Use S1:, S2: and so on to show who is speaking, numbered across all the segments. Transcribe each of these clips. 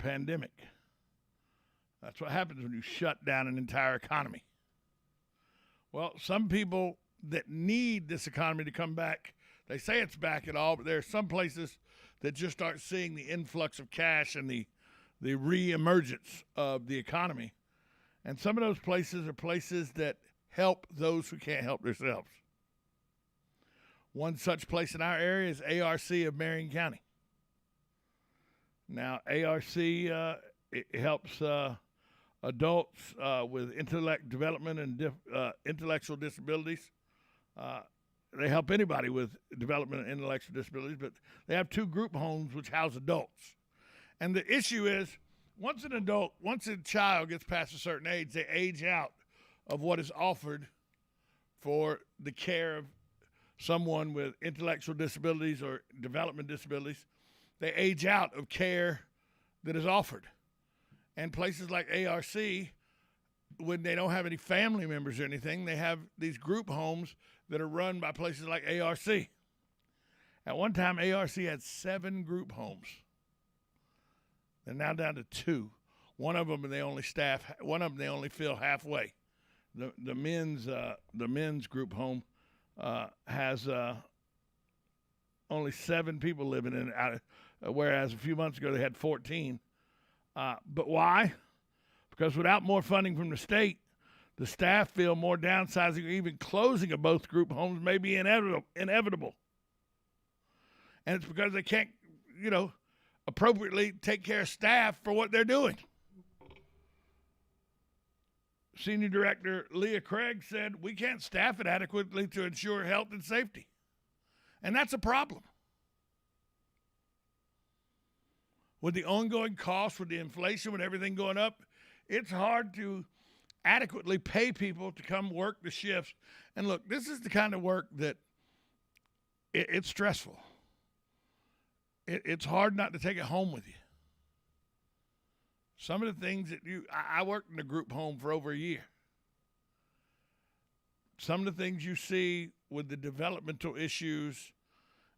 S1: pandemic. That's what happens when you shut down an entire economy. Well, some people that need this economy to come back, they say it's back at all, but there are some places that just aren't seeing the influx of cash and the re-emergence of the economy. And some of those places are places that help those who can't help themselves. One such place in our area is ARC of Marion County. Now, ARC it helps adults with intellect development and intellectual disabilities. They help anybody with development and intellectual disabilities, but they have 2 group homes which house adults. And the issue is, once a child gets past a certain age, they age out of what is offered for the care of someone with intellectual disabilities or development disabilities. They age out of care that is offered. And places like ARC, when they don't have any family members or anything, they have these group homes that are run by places like ARC. At one time, ARC had 7 group homes. They're now down to 2. One of them they only fill halfway. The men's group home has only 7 people living in it, whereas a few months ago they had 14. But why? Because without more funding from the state, the staff feel more downsizing or even closing of both group homes may be inevitable. And it's because they can't, appropriately take care of staff for what they're doing. Senior Director Leah Craig said, we can't staff it adequately to ensure health and safety. And that's a problem. With the ongoing costs, with the inflation, with everything going up, it's hard to adequately pay people to come work the shifts. And look, this is the kind of work that it's stressful. It's hard not to take it home with you. Some of the things that I worked in a group home for over a year. Some of the things you see with the developmental issues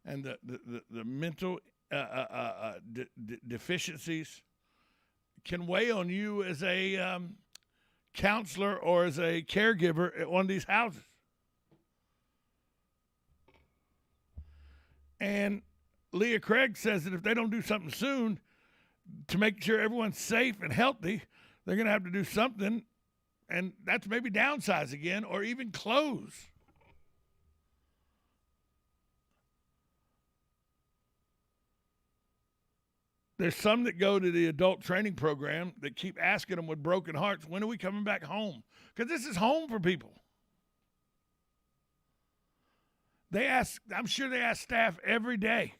S1: and the mental deficiencies can weigh on you as a counselor or as a caregiver at one of these houses. And Leah Craig says that if they don't do something soon to make sure everyone's safe and healthy, they're going to have to do something, and that's maybe downsize again or even close. There's some that go to the adult training program that keep asking them with broken hearts, when are we coming back home? Because this is home for people. I'm sure they ask staff every day,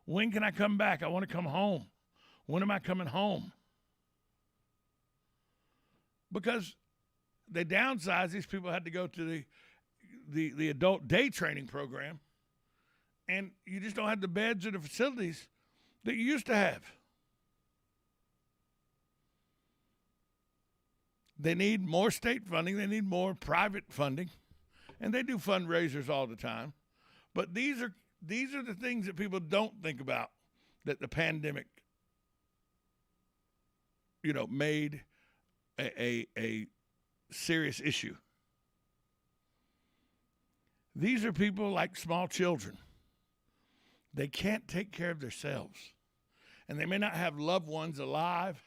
S1: when can I come back? I want to come home. When am I coming home? Because they downsized, these people had to go to the adult day training program, and you just don't have the beds or the facilities that you used to have. They need more state funding. They need more private funding. And they do fundraisers all the time. But these are the things that people don't think about, that the pandemic, made a serious issue. These are people like small children. They can't take care of themselves. And they may not have loved ones alive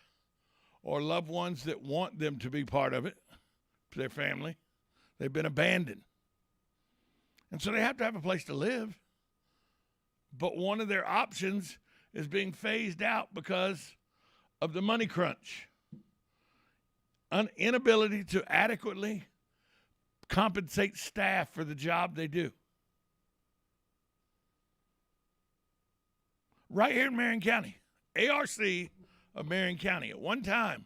S1: or loved ones that want them to be part of it, their family. They've been abandoned. And so they have to have a place to live. But one of their options is being phased out because of the money crunch. Inability to adequately compensate staff for the job they do. Right here in Marion County, ARC of Marion County, at one time,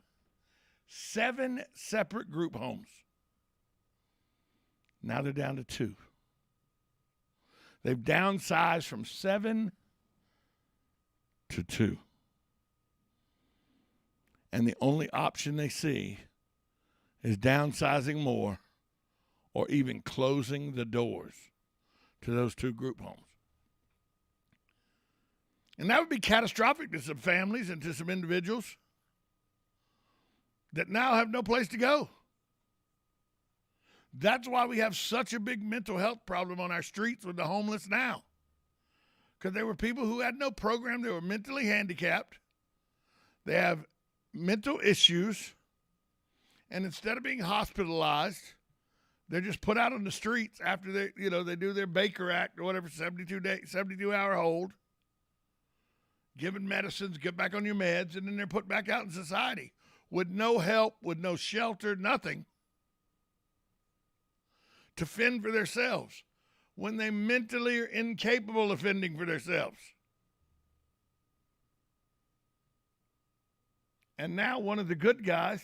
S1: 7 separate group homes. Now they're down to 2. They've downsized from 7 to 2. And the only option they see is downsizing more or even closing the doors to those 2 group homes. And that would be catastrophic to some families and to some individuals that now have no place to go. That's why we have such a big mental health problem on our streets with the homeless now. Because there were people who had no program. They were mentally handicapped. They have mental issues. And instead of being hospitalized, they're just put out on the streets after they do their Baker Act or whatever, 72-hour hold, given medicines, get back on your meds, and then they're put back out in society with no help, with no shelter, nothing to fend for themselves when they mentally are incapable of fending for themselves. And now one of the good guys,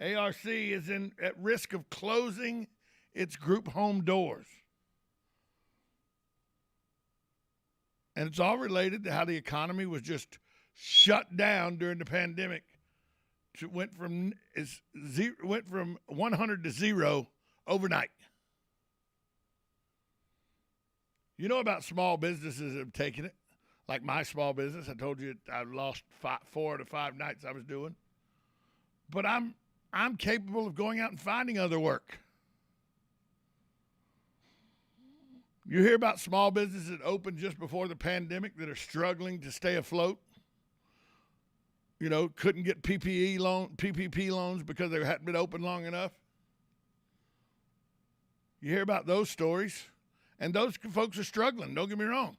S1: ARC, is at risk of closing its group home doors. And it's all related to how the economy was just shut down during the pandemic. It went from 100 to 0 overnight. You know about small businesses that have taken it, like my small business. I told you I lost 4 to 5 nights I was doing. But I'm capable of going out and finding other work. You hear about small businesses that opened just before the pandemic that are struggling to stay afloat. You know, couldn't get PPP loans because they hadn't been open long enough. You hear about those stories, and those folks are struggling. Don't get me wrong.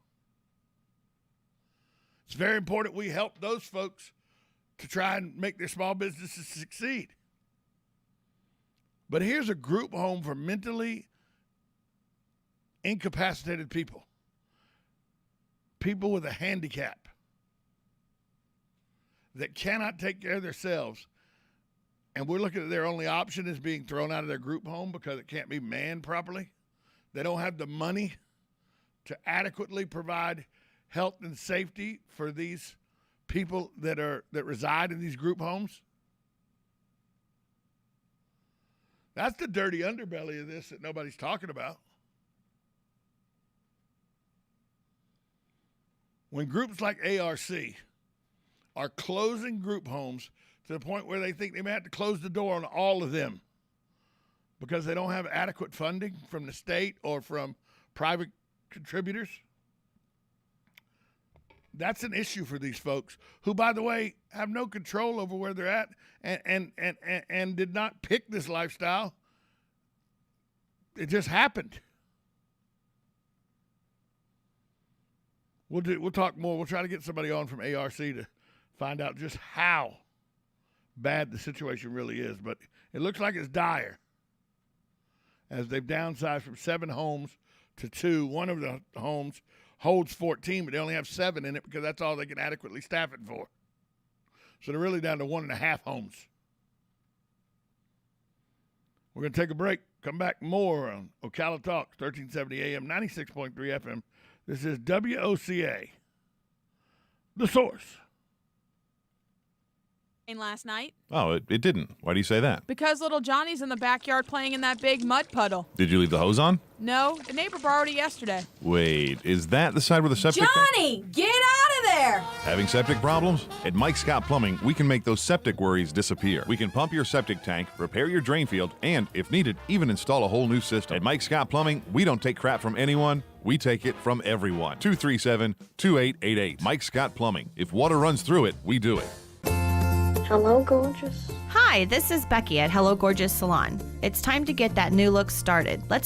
S1: It's very important we help those folks to try and make their small businesses succeed. But here's a group home for mentally incapacitated people with a handicap that cannot take care of themselves. And we're looking at their only option as being thrown out of their group home because it can't be manned properly. They don't have the money to adequately provide health and safety for these people that reside in these group homes. That's the dirty underbelly of this that nobody's talking about. When groups like ARC are closing group homes to the point where they think they may have to close the door on all of them because they don't have adequate funding from the state or from private contributors, that's an issue for these folks who, by the way, have no control over where they're at and did not pick this lifestyle. It just happened. We'll talk more. We'll try to get somebody on from ARC to find out just how bad the situation really is. But it looks like it's dire as they've downsized from 7 homes to 2. One of the homes holds 14, but they only have 7 in it because that's all they can adequately staff it for. So they're really down to 1.5 homes. We're going to take a break. Come back more on Ocala Talks, 1370 AM, 96.3 FM. This is WOCA, The Source.
S2: Last night.
S3: Oh, it didn't. Why do you say that?
S2: Because little Johnny's in the backyard playing in that big mud puddle.
S3: Did you leave the hose on?
S2: No, the neighbor borrowed it yesterday.
S3: Wait, is that the side where the septic
S4: Johnny, get out of there!
S3: Having septic problems? At Mike Scott Plumbing, we can make those septic worries disappear. We can pump your septic tank, repair your drain field, and, if needed, even install a whole new system. At Mike Scott Plumbing, we don't take crap from anyone. We take it from everyone. 237-2888. Mike Scott Plumbing. If water runs through it, we do it.
S5: Hello, gorgeous.
S6: Hi, this is Becky at Hello Gorgeous Salon. It's time to get that new look started. Let's get